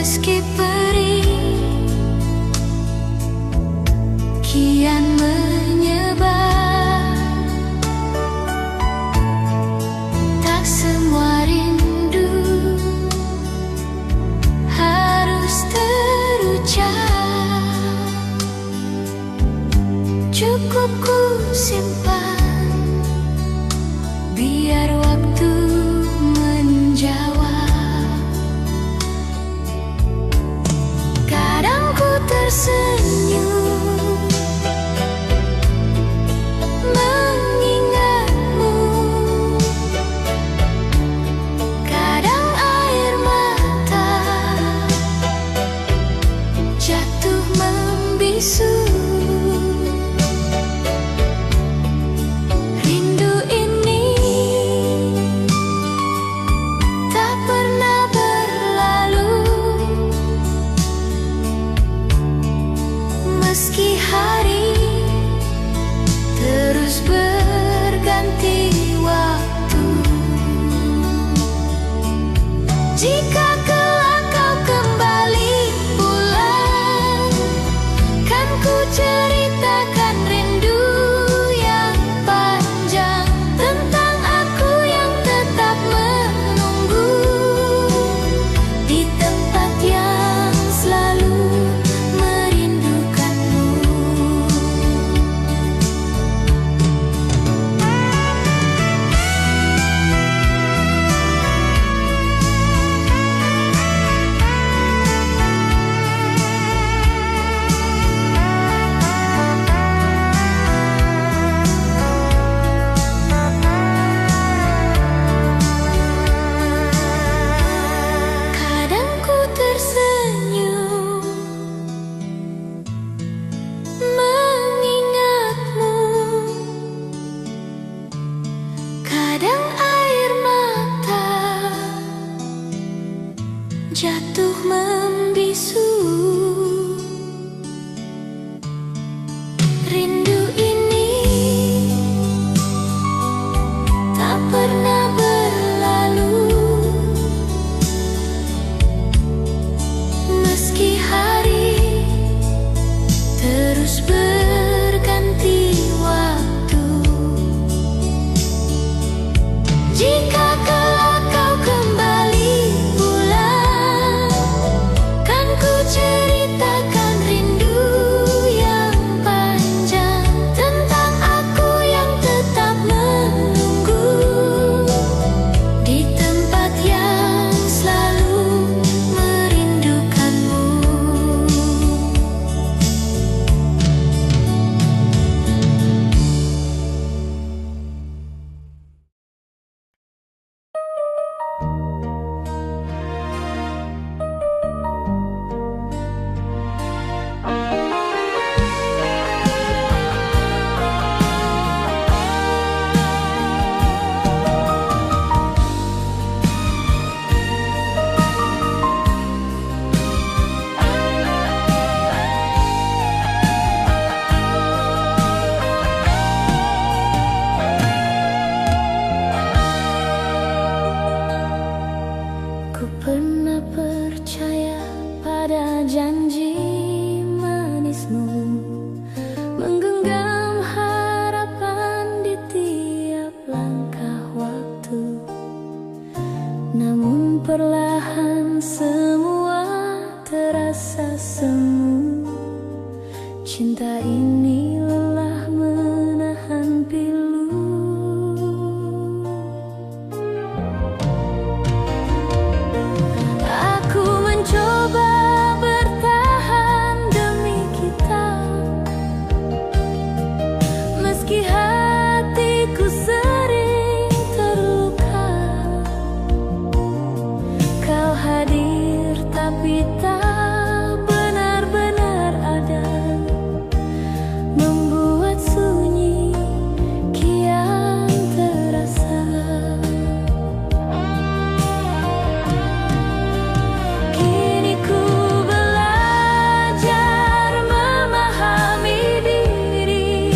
Meski perih kian menyebar, tak semua rindu harus terucap. Cukup ku simpan biar waktu menjawab. Kadang ku tersenyum mengingatmu, kadang air mata jatuh membisu. Rindu ini tak pernah berlalu, meski hari terus berganti waktu. Jika kelak kau kembali pulang, kan ku ceritakan rindu yang panjang tentang aku yang tetap menunggu di tempat yang selalu merindukanmu. Kadang ku tersenyum mengingatmu, kadang air mata jatuh membisu. Rindu ini tak pernah berlalu, meski hari terus berganti waktu. Jika kelak kau kembali pulang, kan ku ceritakan rindu yang panjang tentang aku yang tetap menunggu di tempat yang selalu merindukanmu. Ku pernah percaya pada janji manismu, menggenggam harapan di tiap langkah waktu. Namun perlahan semua terasa semu. Cinta ini lelah menahan pilu. Aku mencoba bertahan demi kita, meski hatiku sering terluka. Kau hadir tapi tak benar-benar ada, membuat sunyi kian terasa. Kini ku belajar memahami diri,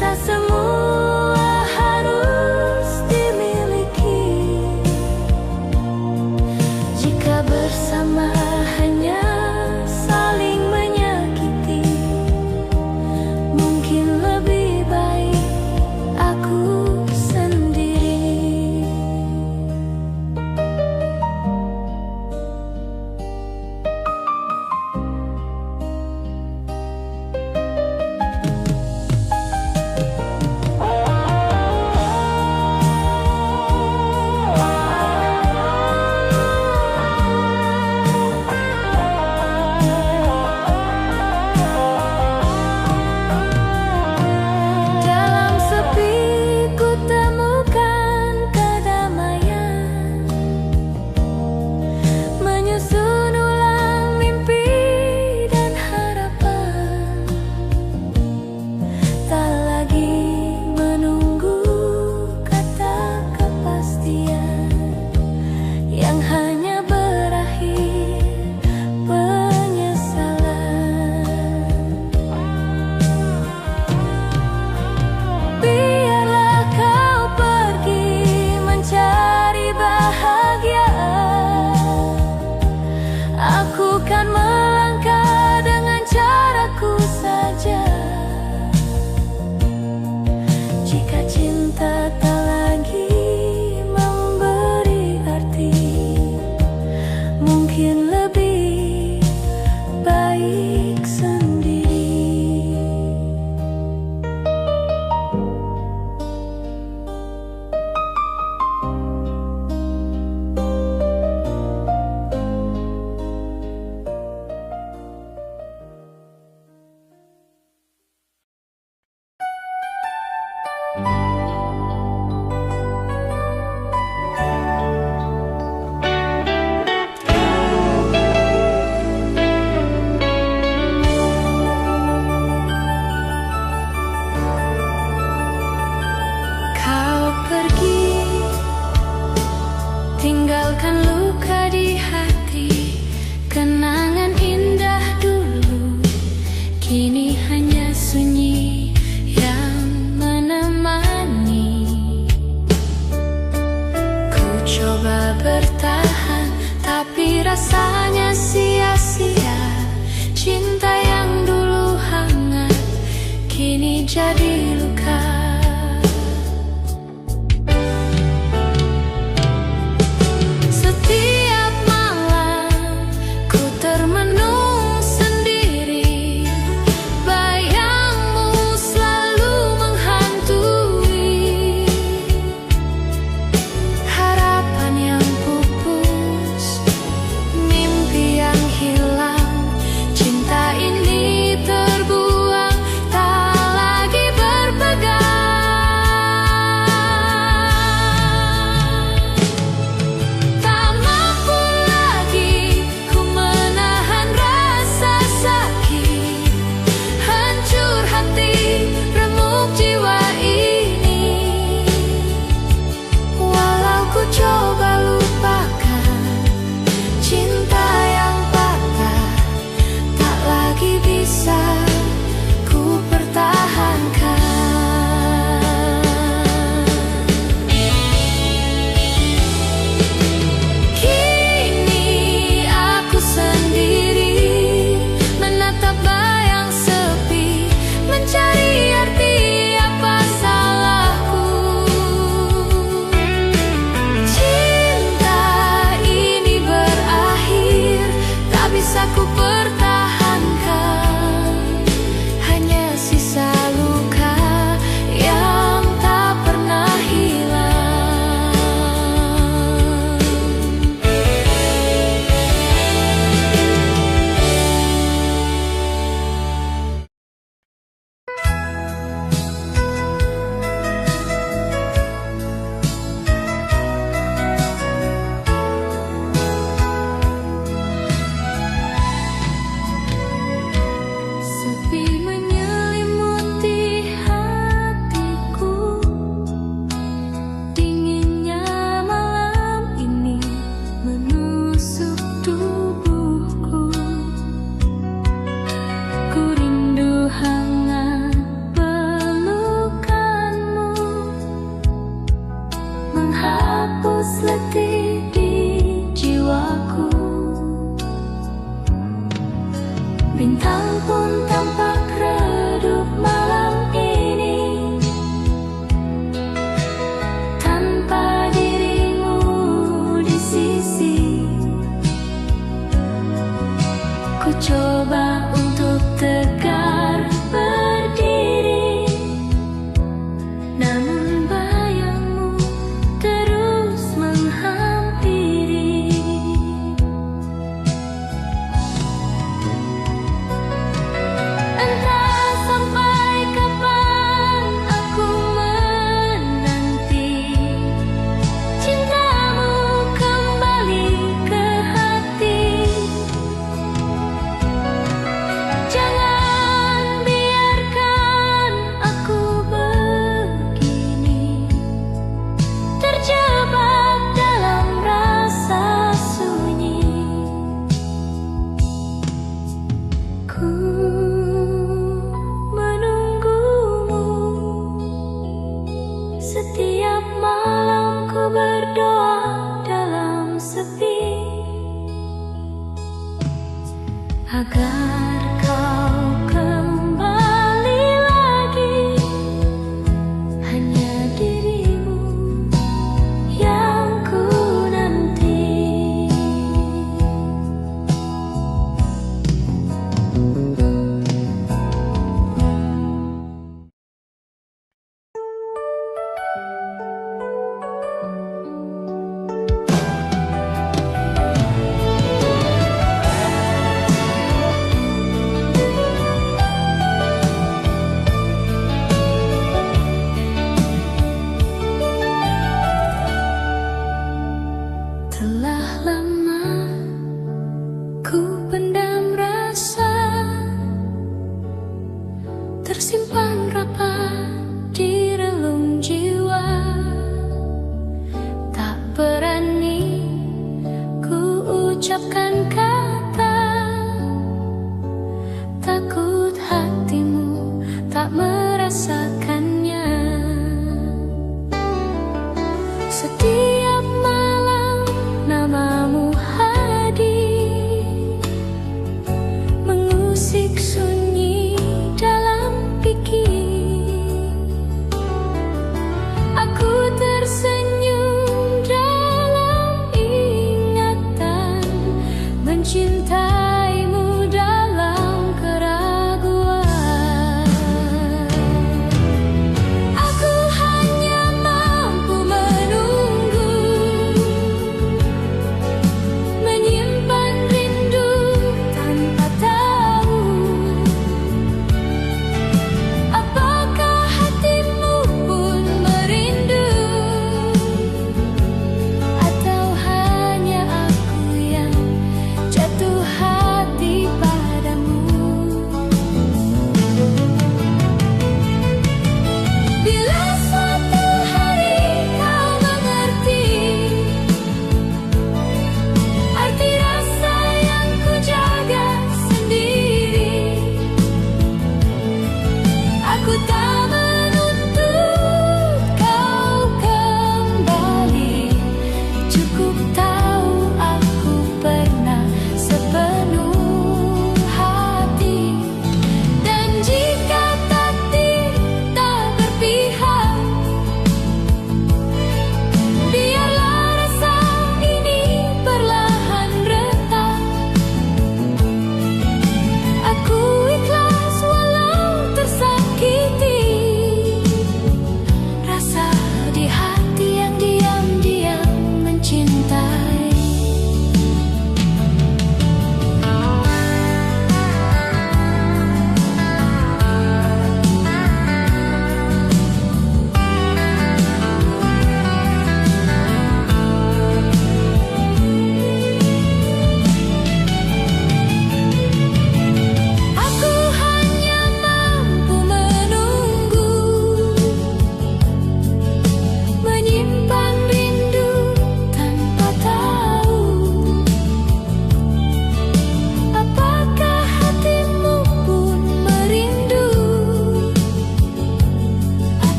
tak semua harus dimiliki. Jika mungkin lebih baik sendiri. Tinggalkan luka di hati, kenangan indah dulu kini hanya sunyi yang menemani. Ku coba bertahan tapi rasanya sia-sia. Cinta yang dulu hangat kini jadi luka. Bintang pun tampak redup malam ini tanpa dirimu di sisi. Ku coba untuk tegar berdiri, namun bayangmu terus menghampiri. Entah sampai kapan aku menanti cintamu kembali ke hati. Jangan biarkan aku begini, terjebak dalam rasa sunyi. Ku menunggumu, setiap malam ku berdoa dalam sepi, agar kau kembali lagi. Hanya dirimu yang ku nanti. mengucapkan kata. Takut hatimu tak merasakannya. Setiap malam namamu hadir, mengusik sunyi dalam pikir. Aku tersenyum dalam ingatan,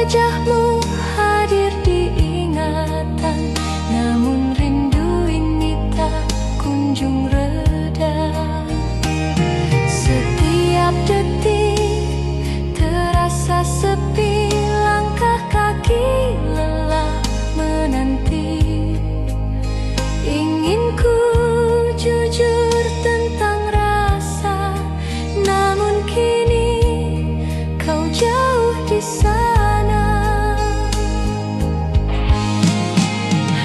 wajahmu hadir di ingatan, namun rindu ini tak kunjung reda. Setiap detik terasa sepi, langkah kaki lelah menanti. Ingin ku jujur tentang rasa, namun kini kau jauh di sana.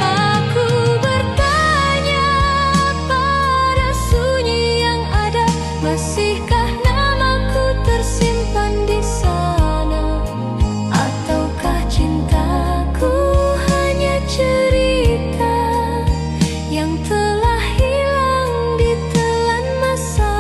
Aku bertanya pada sunyi yang ada, masihkah namaku tersimpan di sana? Ataukah cintaku hanya cerita yang telah hilang ditelan masa?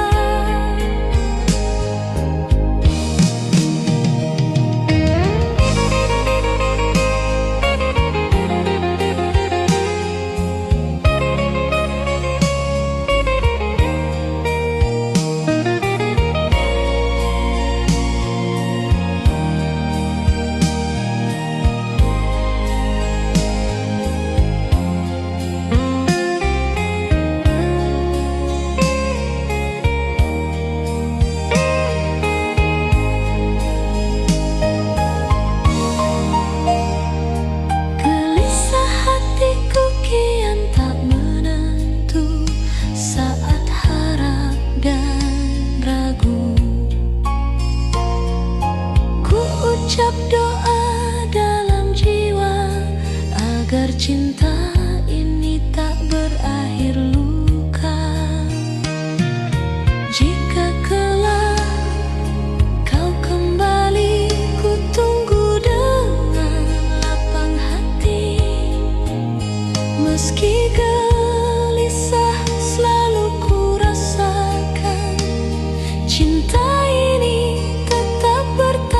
Gelisah hatiku kian tak menentu saat harap dan ragu. Ku ucap doa dalam jiwa agar cinta ini tak berakhir luka. Jika kelak kau kembali, ku tunggu dengan lapang hati. Meski gelisah selalu ku rasakan, cinta ini tetap bertahan.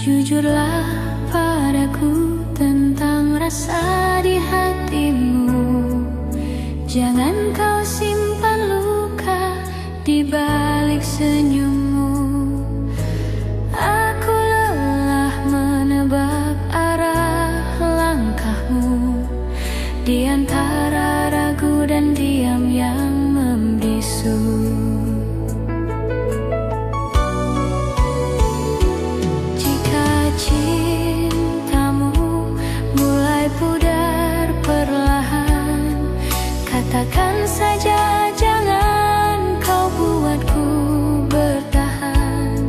Jujurlah padaku tentang rasa di hatimu. Jangan kau simpan luka di balik senyummu. Aku lelah menebak arah langkahmu di antara ragu dan diam yang membisu. Jika cintamu mulai pudar perlahan, katakan saja, jangan kau buatku bertahan.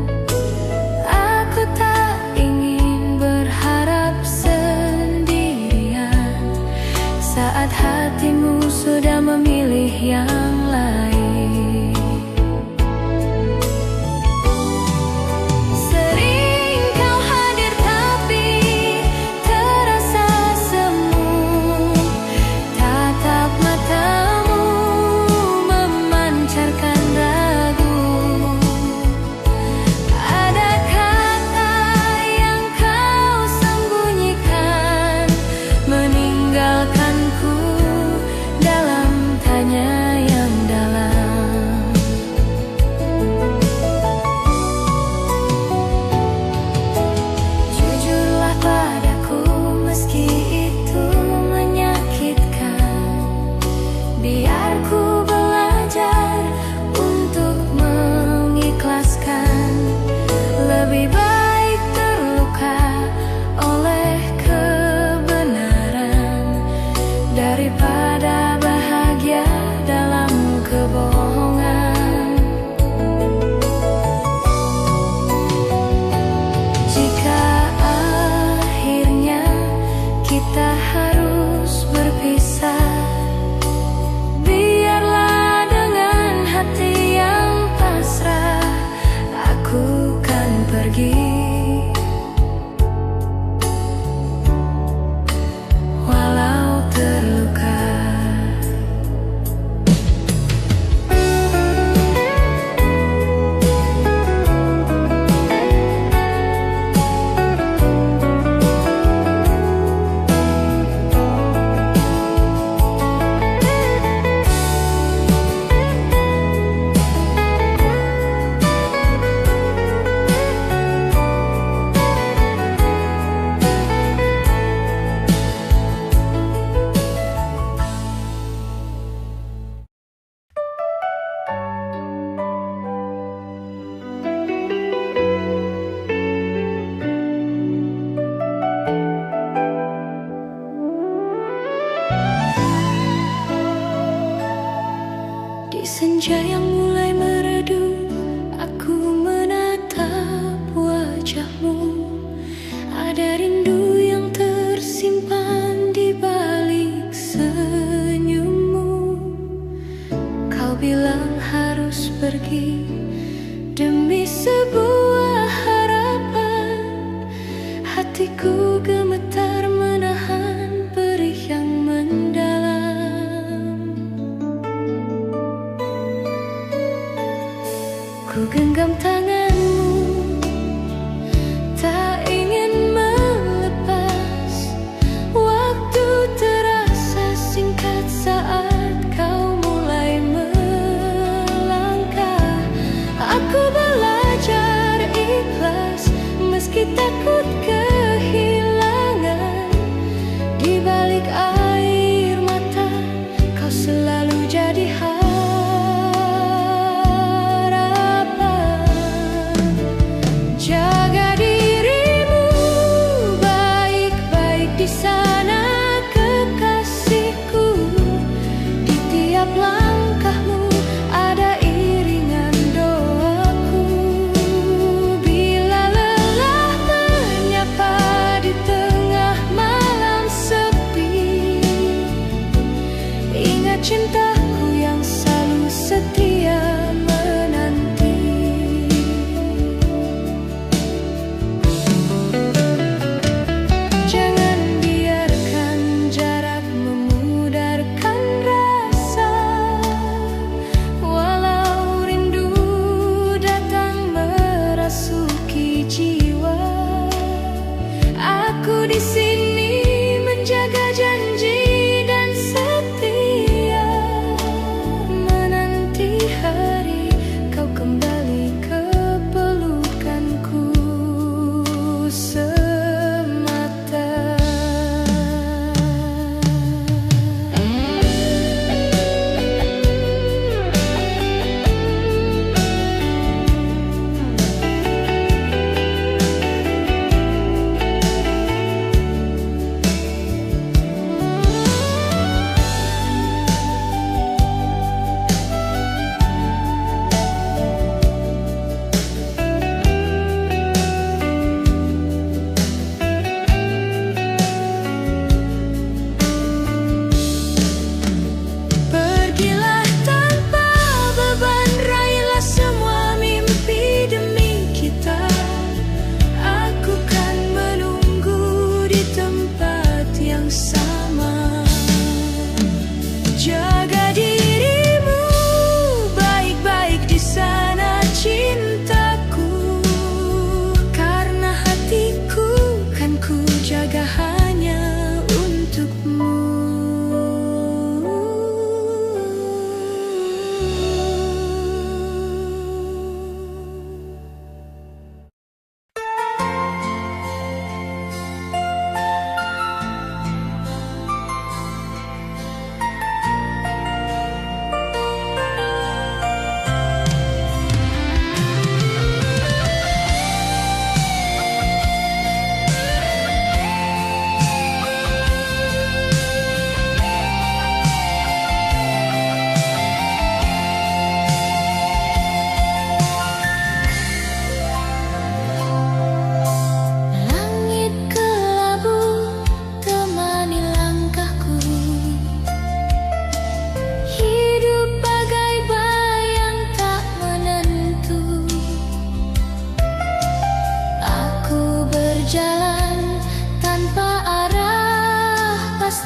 Aku tak ingin berharap sendirian saat hatimu sudah memilih yang lain. Sering kau hadir tapi terasa semu. Tatap matamu memancarkan ragu. Ada kata yang kau sembunyikan, meninggalkanku dalam tanya yang dalam. Jujurlah padaku meski itu menyakitkan. Biar ku belajar untuk mengikhlaskan. Lebih baik terluka oleh kebenaran daripada bahagia dalam kebohongan. Jika akhirnya kita harus berpisah, biarlah dengan hati yang pasrah aku kan pergi. Walau terluka. Di senja yang mulai meredup, aku menatap wajahmu. Ada rindu yang tersimpan di balik senyummu. Kau bilang harus pergi demi sebuah harapan. Hatiku gemetar menahan perih yang mendalam. Ku genggam tanganmu, tak ingin melepas. Waktu terasa singkat saat kau mulai melangkah. Aku belajar ikhlas meski takut kehilangan. Di balik air mata kau selalu jadi harapan. Jaga dirimu baik-baik di sana kekasihku. Di tiap langkahmu ada iringan doaku.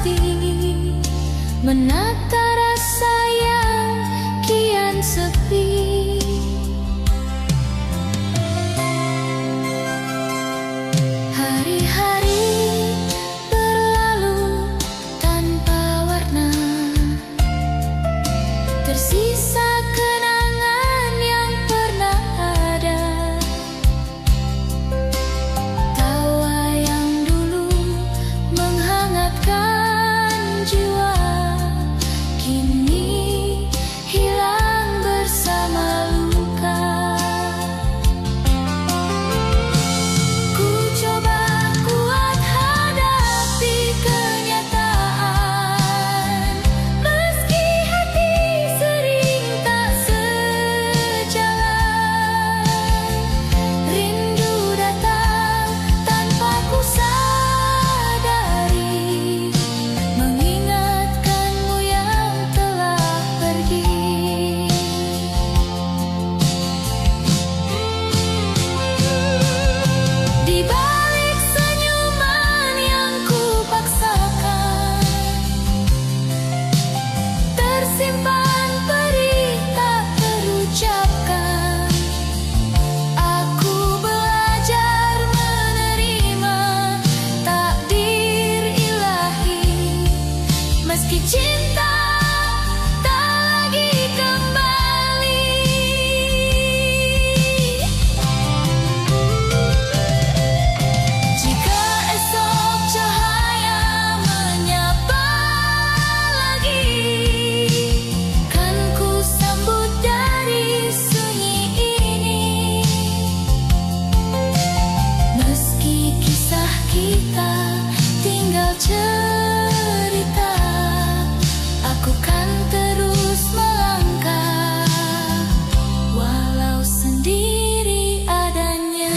pasti menata rasa yang kian sepi. Hari-hari berlalu tanpa warna, tersisa kenangan yang pernah ada. Tawa yang dulu menghangatkan jiwa kini hilang bersama luka. Ku coba kuat hadapi kenyataan, meski hati sering tak sejalan. Rindu datang tanpa ku sadari, mengingatkanmu yang telah pergi. Di balik senyuman yang ku paksakan, tersimpan perih tak terucapkan. Aku belajar menerima takdir ilahi, meski cinta tak lagi kembali. Jika esok cahaya menyapa lagi, kan ku sambut dari sunyi ini. Meski kisah kita tinggal cerita, aku kan terus melangkah walau sendiri adanya.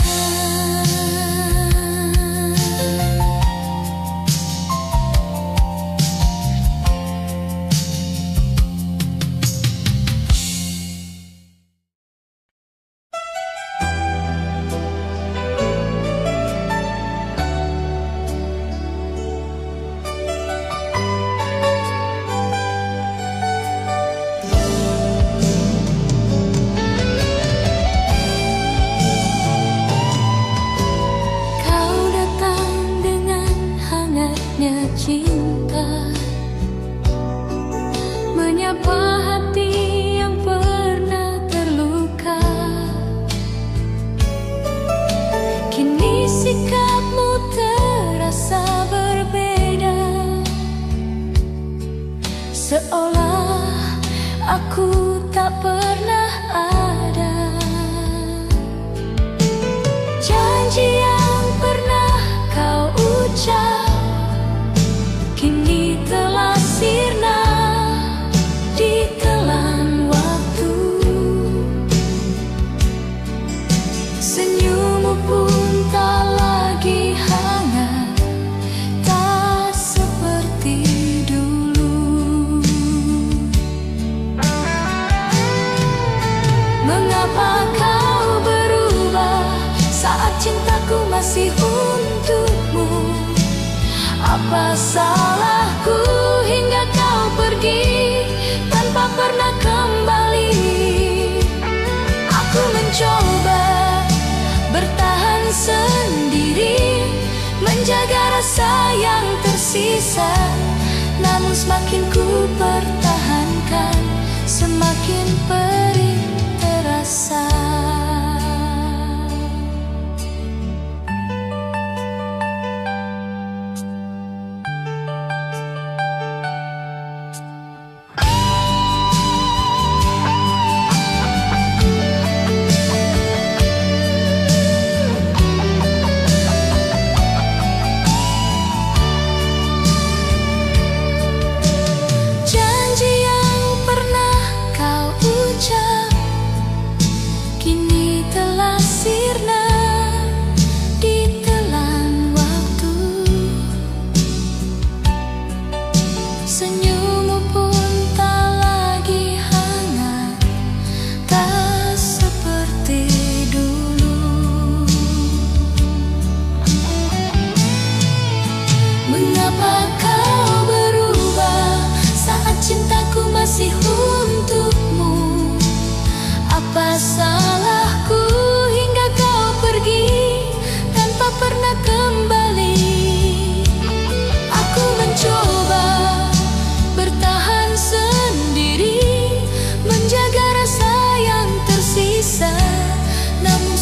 Kau datang dengan hangatnya cinta, menyapa hati yang pernah terluka. Kini sikapmu terasa berbeda, seolah aku tak pernah ada. Janji yang pernah kau ucap kini telah sirna ditelan waktu. Senyummu pun tak lagi hangat, tak seperti dulu. Mengapa kau berubah saat cintaku masih untukmu? Apa salahku hingga kau pergi tanpa pernah kembali? Aku mencoba bertahan sendiri, menjaga rasa yang tersisa, namun semakin ku pertahankan, semakin perih terasa. Janji yang pernah kau ucap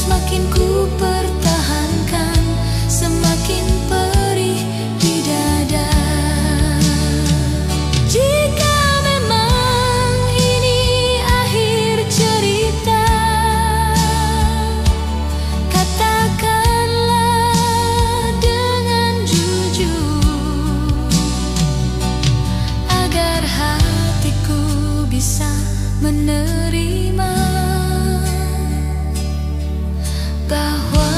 semakin ku pertahankan, semakin perih di dada. Jika memang ini akhir cerita, katakanlah dengan jujur, agar hatiku bisa menerima bahwa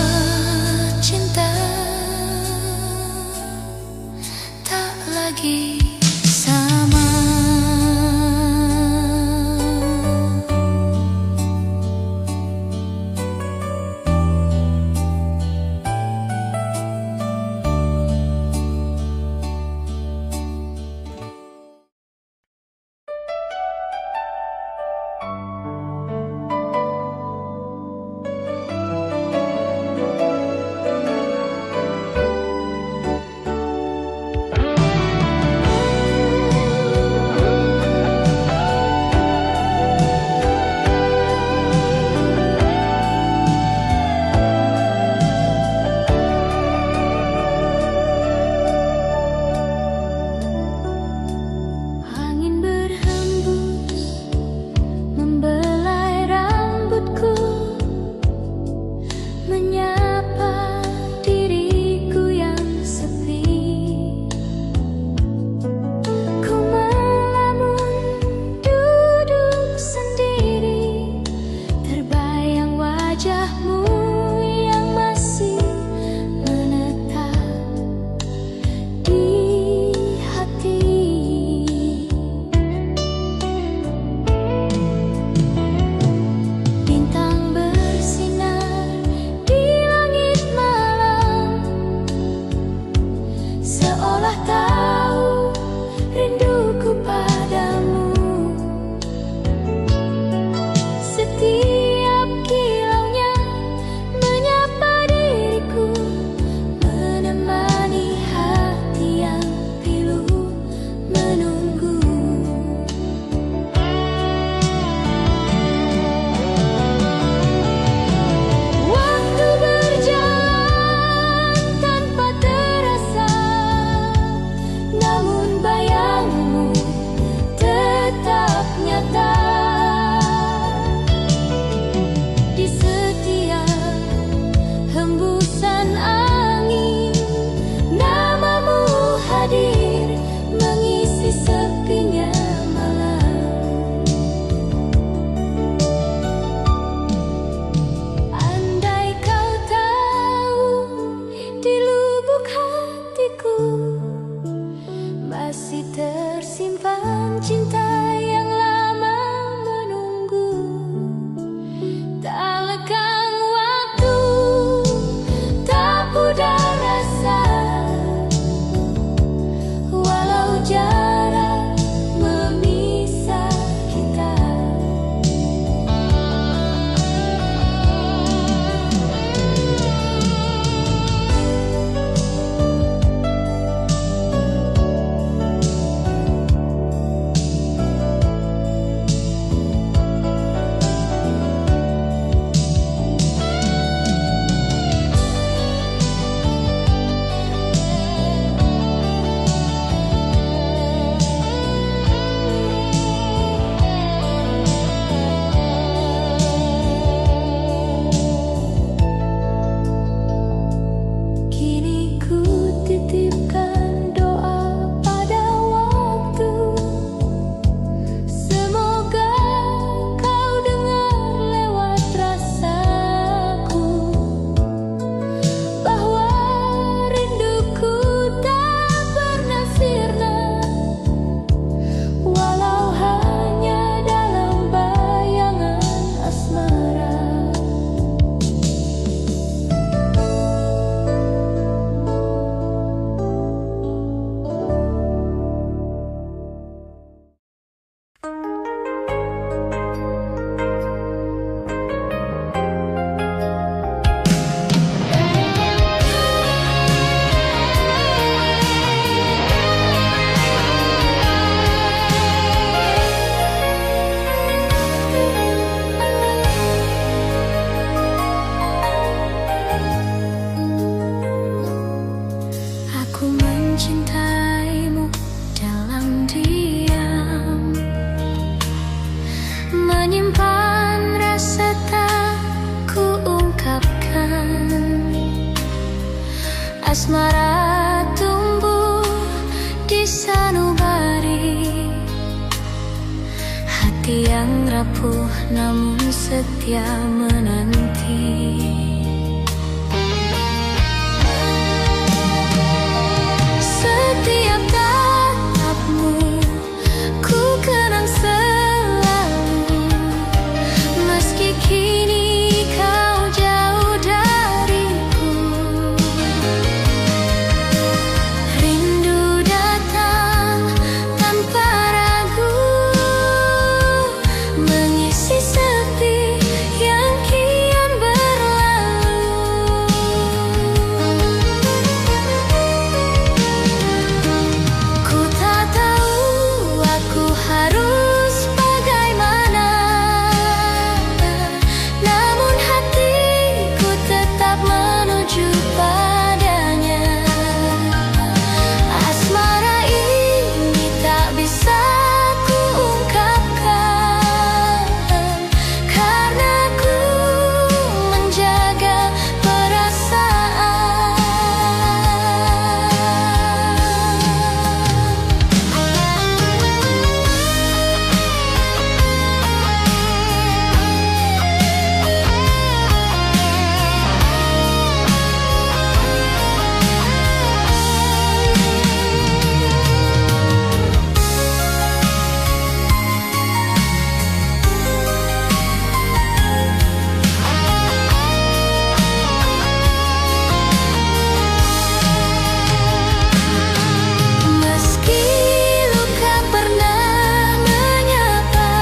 Asmara tumbuh di sanubari, hati yang rapuh namun setia menanti. Setiap tatapmu ku kenang selalu, meski kini kau jauh dariku. Rindu datang tanpa ragu, mengisi sepi yang kian berlalu. Ku tak tahu aku harus bagaimana, namun hatiku tetap menuju padanya. Asmara ini tak bisa ku ungkapkan, karena ku menjaga perasaan. Meski luka pernah menyapa,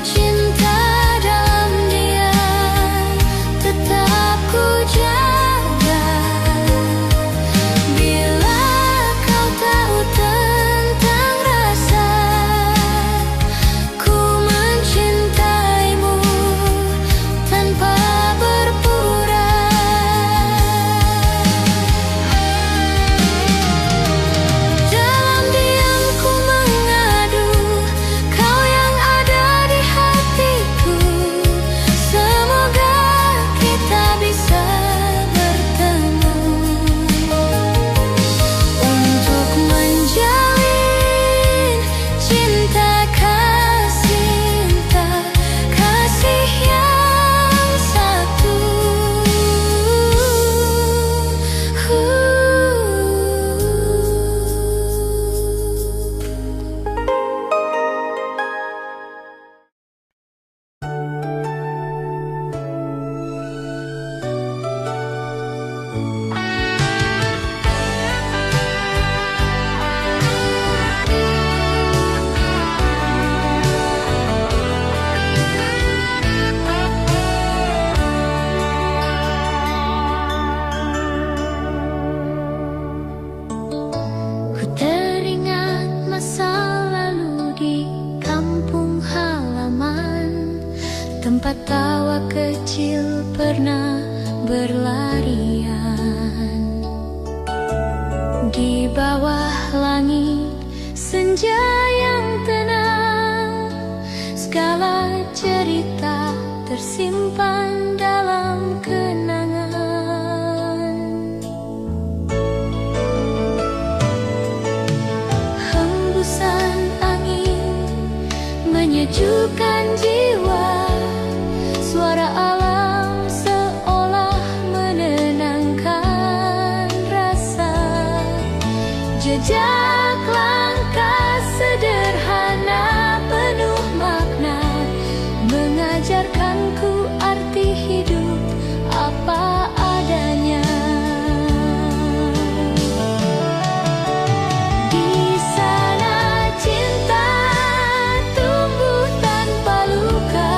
cinta dalam diam tetap ku jaga. Bila kau tahu tentang rasa ku mencintaimu tanpa berpura. Dalam diam ku mengadu, kau yang ada di hatiku. Semoga kita bisa bertemu untuk menjalin cinta kasih yang satu. Ku teringat masa lalu di kampung halaman, tempat tawa kecil pernah berlarian. Di bawah langit senja yang tenang, segala cerita tersimpan dalam kenangan. Hembusan angin menyejukkan jiwa, suara alam seolah menenangkan rasa. Jejak langkah sederhana penuh makna, mengajarkanku arti hidup apa adanya. Di sana cinta tumbuh tanpa luka,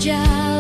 jauh.